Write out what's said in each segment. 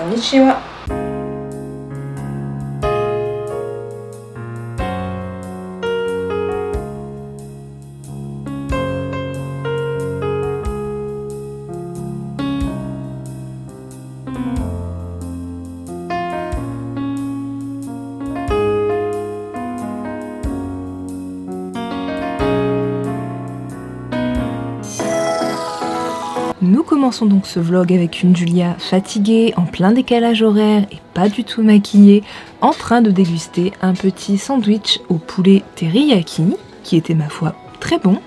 Konnichiwa. Nous commençons donc ce vlog avec une Julia fatiguée, en plein décalage horaire et pas du tout maquillée, en train de déguster un petit sandwich au poulet teriyaki, qui était ma foi très bon.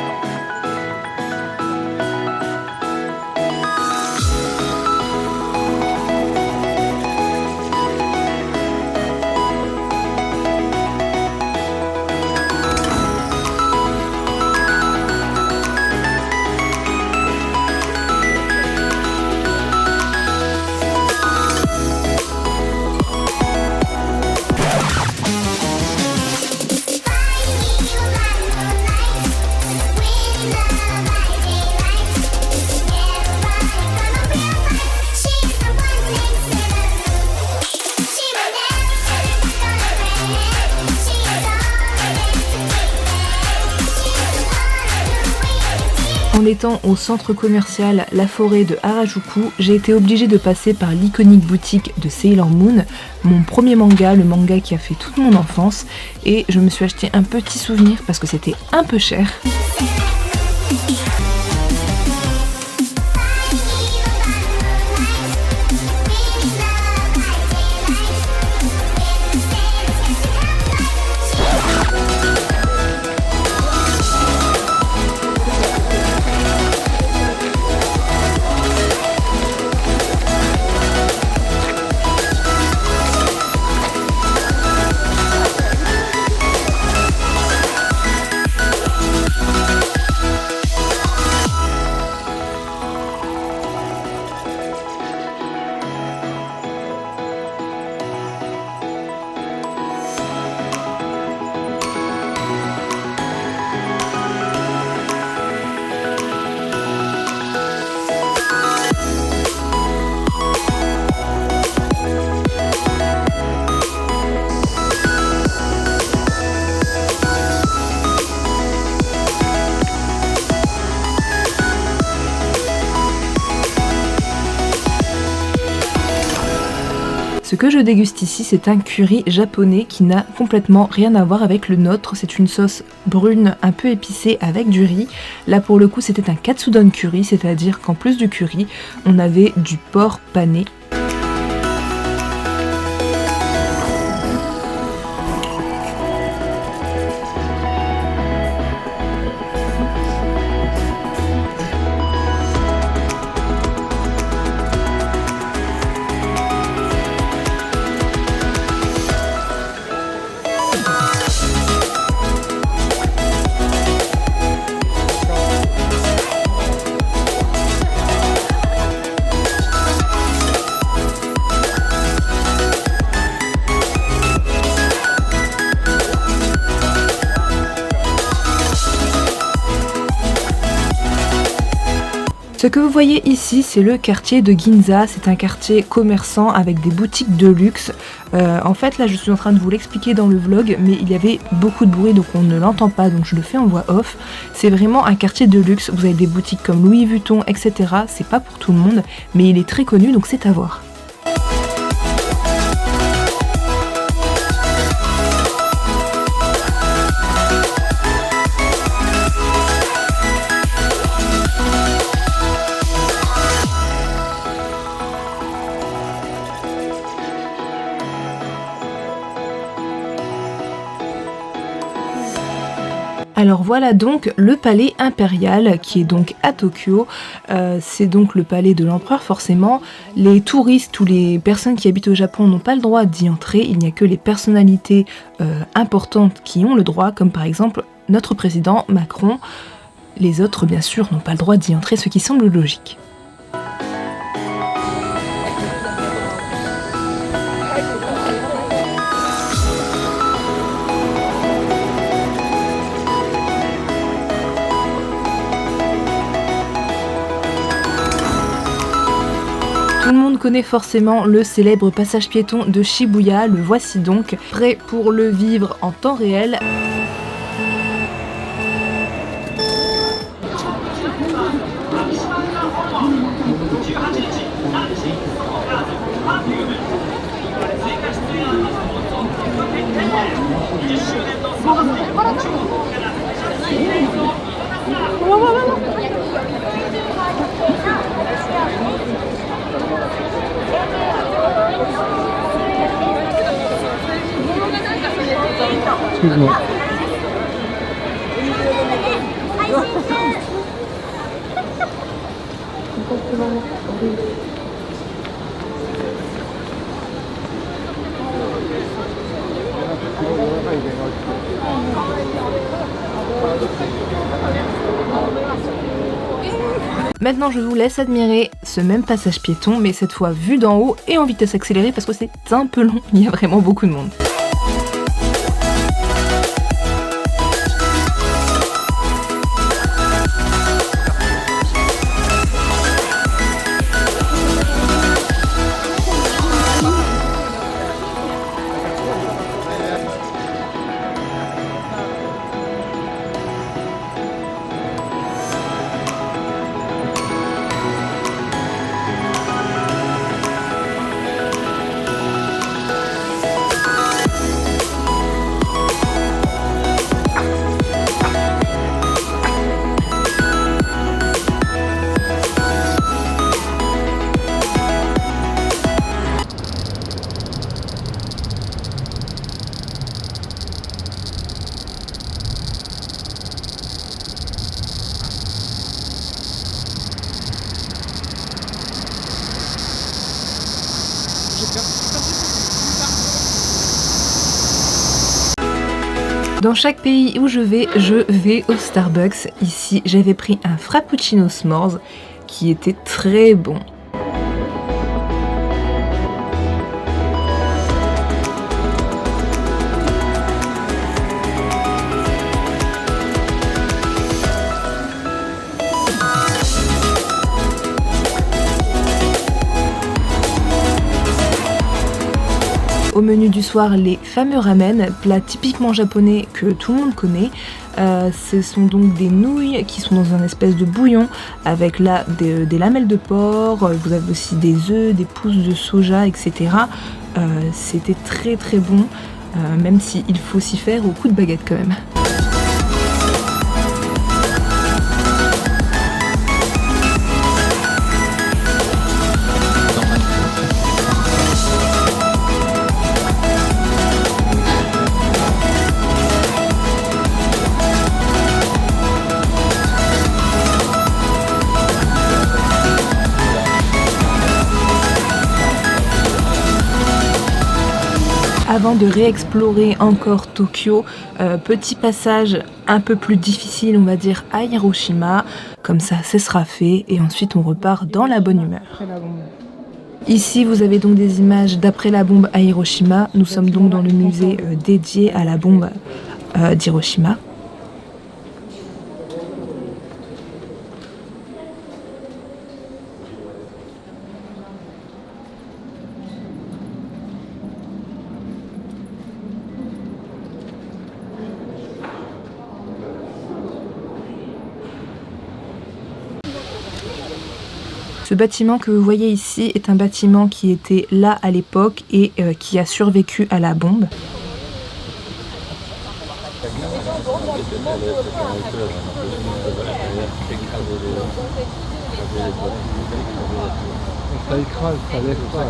En étant au centre commercial La Forêt de Harajuku, j'ai été obligée de passer par l'iconique boutique de Sailor Moon, mon premier manga, le manga qui a fait toute mon enfance, et je me suis acheté un petit souvenir parce que c'était un peu cher. Ce que je déguste ici, c'est un curry japonais qui n'a complètement rien à voir avec le nôtre. C'est une sauce brune un peu épicée avec du riz. Là pour le coup c'était un katsudon curry, c'est-à-dire qu'en plus du curry, on avait du porc pané. Ce que vous voyez ici, c'est le quartier de Ginza. C'est un quartier commerçant avec des boutiques de luxe. En fait, là, je suis en train de vous l'expliquer dans le vlog, mais il y avait beaucoup de bruit, donc on ne l'entend pas, donc je le fais en voix off. C'est vraiment un quartier de luxe. Vous avez des boutiques comme Louis Vuitton, etc. C'est pas pour tout le monde, mais il est très connu, donc c'est à voir. Alors voilà donc le palais impérial qui est donc à Tokyo, c'est donc le palais de l'empereur forcément. Les touristes ou les personnes qui habitent au Japon n'ont pas le droit d'y entrer, il n'y a que les personnalités importantes qui ont le droit, comme par exemple notre président Macron. Les autres bien sûr n'ont pas le droit d'y entrer, ce qui semble logique. reconnais forcément le célèbre passage piéton de Shibuya, le voici donc, prêt pour le vivre en temps réel. Excuse-moi. Maintenant je vous laisse admirer ce même passage piéton, mais cette fois vu d'en haut et en vitesse accélérée parce que c'est un peu long, il y a vraiment beaucoup de monde. Dans chaque pays où je vais au Starbucks. Ici, j'avais pris un Frappuccino S'mores qui était très bon. Au menu du soir, les fameux ramen, plats typiquement japonais que tout le monde connaît. Ce sont donc des nouilles qui sont dans un espèce de bouillon avec là des lamelles de porc, vous avez aussi des œufs, des pousses de soja, etc. C'était très très bon, même s'il faut s'y faire au coup de baguette quand même. Avant de réexplorer encore Tokyo, petit passage un peu plus difficile, on va dire, à Hiroshima. Comme ça, ce sera fait et ensuite on repart dans la bonne humeur. Ici, vous avez donc des images d'après la bombe à Hiroshima. Nous sommes donc dans le musée dédié à la bombe d'Hiroshima. Ce bâtiment que vous voyez ici est un bâtiment qui était là à l'époque et qui a survécu à la bombe. Ça écrase, ça lève pas.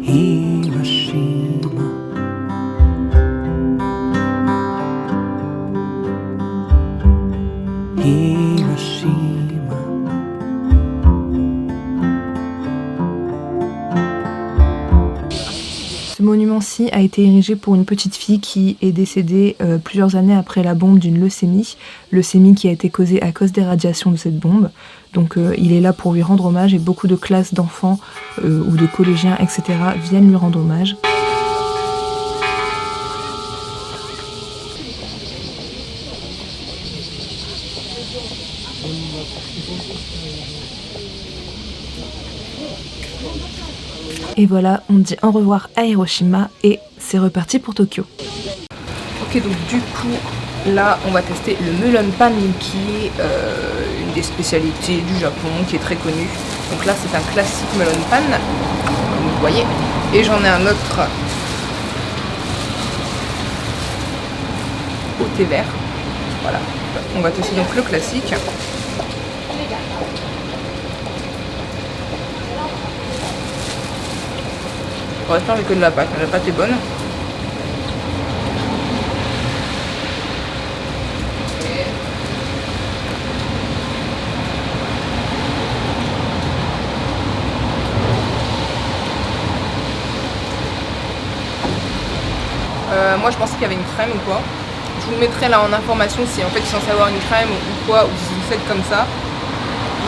Hiroshima, Hiroshima. Ce monument-ci a été érigé pour une petite fille qui est décédée plusieurs années après la bombe d'une leucémie qui a été causée à cause des radiations de cette bombe. Donc il est là pour lui rendre hommage et beaucoup de classes d'enfants ou de collégiens, etc. viennent lui rendre hommage. Et voilà, on dit au revoir à Hiroshima et c'est reparti pour Tokyo. Ok, donc du coup, là, on va tester le melon pan qui est une des spécialités du Japon, qui est très connue. Donc là, c'est un classique melon pan, comme vous voyez. Et j'en ai un autre au thé vert. Voilà. On va tester donc le classique. On va faire avec que de la pâte est bonne. Moi je pensais qu'il y avait une crème ou quoi. Je vous le mettrai là en information si en fait il est censé avoir une crème ou quoi, ou si vous faites comme ça.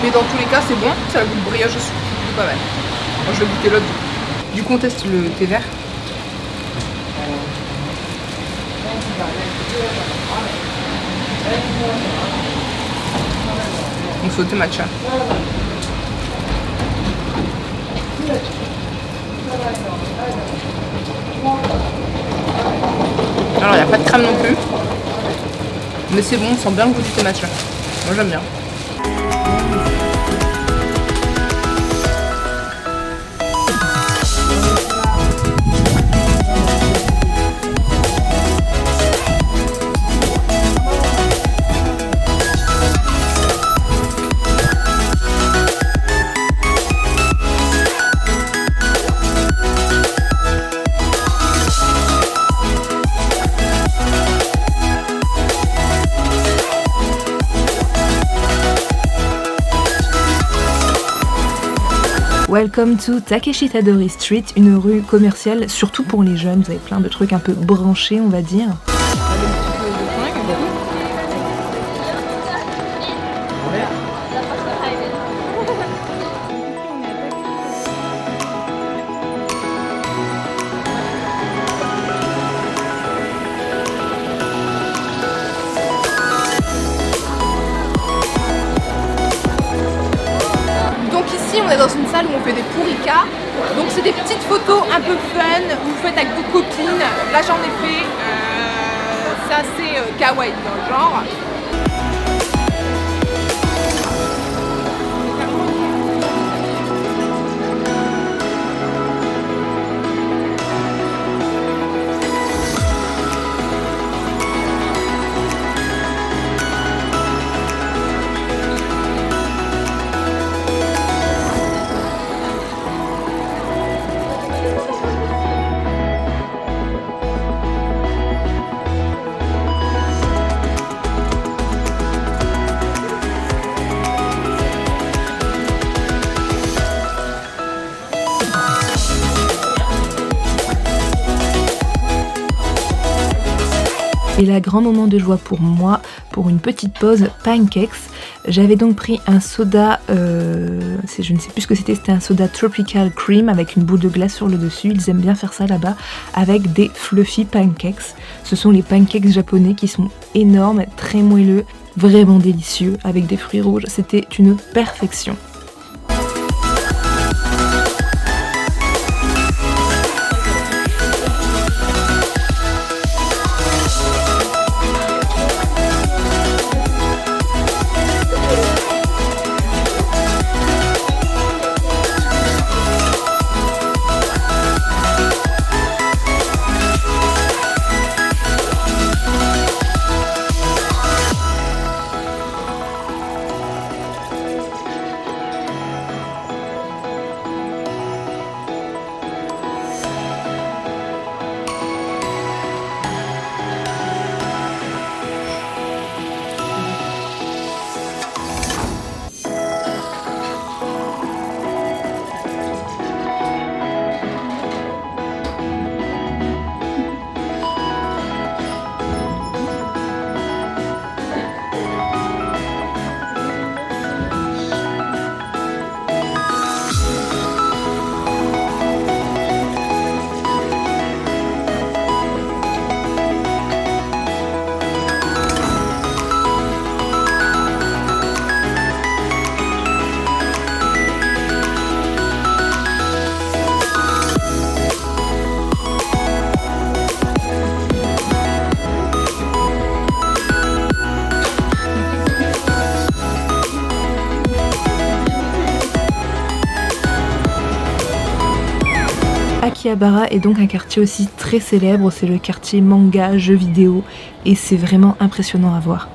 Mais dans tous les cas c'est bon, ça a le goût de brioche aussi, c'est pas mal. Moi je vais goûter l'autre. Du coup on teste le thé vert. Donc c'est au thé matcha. Alors il n'y a pas de crème non plus. Mais c'est bon, on sent bien le goût du thé matcha. Moi j'aime bien. Welcome to Takeshi Tadori Street, une rue commerciale, surtout pour les jeunes. Vous avez plein de trucs un peu branchés, on va dire. On est dans une salle où on fait des purikas, donc c'est des petites photos un peu fun, vous faites avec vos copines. Là j'en ai fait, c'est assez kawaii dans le genre. Et là, grand moment de joie pour moi, pour une petite pause pancakes. J'avais donc pris un soda, je ne sais plus ce que c'était un soda Tropical Cream avec une boule de glace sur le dessus. Ils aiment bien faire ça là-bas avec des fluffy pancakes. Ce sont les pancakes japonais qui sont énormes, très moelleux, vraiment délicieux avec des fruits rouges. C'était une perfection. Akihabara est donc un quartier aussi très célèbre, c'est le quartier manga, jeux vidéo, et c'est vraiment impressionnant à voir.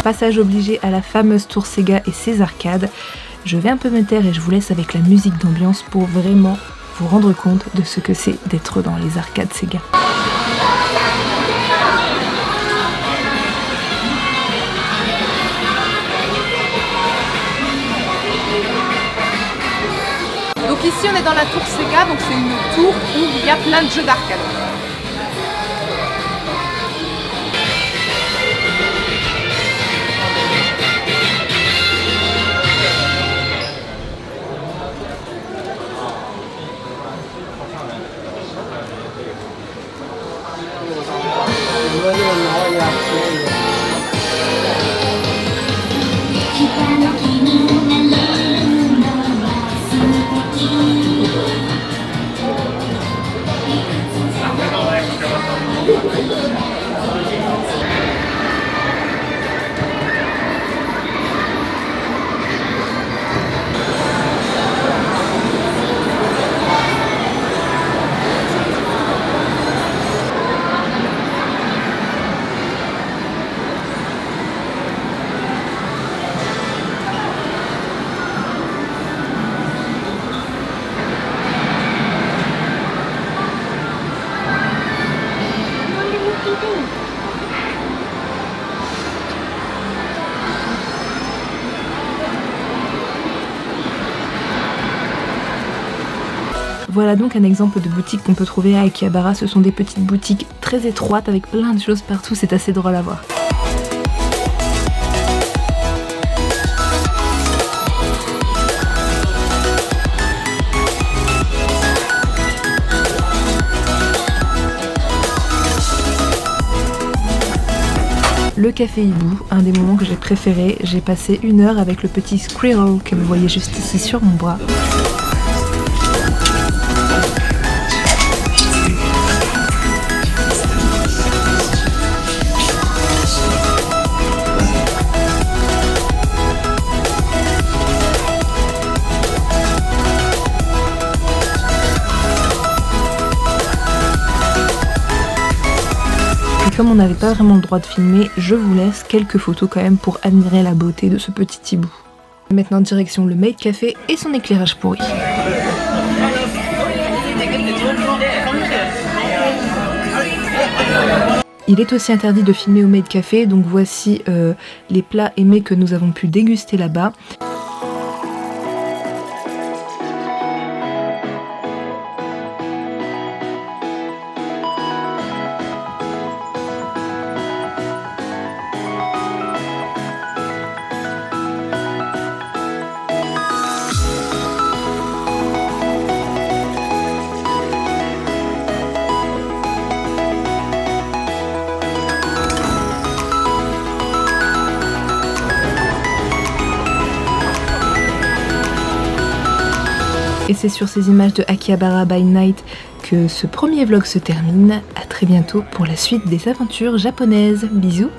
Passage obligé à la fameuse tour Sega et ses arcades. Je vais un peu me taire et je vous laisse avec la musique d'ambiance pour vraiment vous rendre compte de ce que c'est d'être dans les arcades Sega. Donc ici on est dans la tour Sega, donc c'est une tour où il y a plein de jeux d'arcade. Voilà donc un exemple de boutique qu'on peut trouver à Akihabara. Ce sont des petites boutiques très étroites avec plein de choses partout, c'est assez drôle à voir. Le café hibou, un des moments que j'ai préféré. J'ai passé 1 heure avec le petit squirrel que vous voyez juste ici sur mon bras. Comme on n'avait pas vraiment le droit de filmer, je vous laisse quelques photos quand même pour admirer la beauté de ce petit hibou. Maintenant direction le Maid Café et son éclairage pourri. Il est aussi interdit de filmer au Maid Café, donc voici les plats et mets que nous avons pu déguster là-bas. Et c'est sur ces images de Akihabara by Night que ce premier vlog se termine. A très bientôt pour la suite des aventures japonaises. Bisous!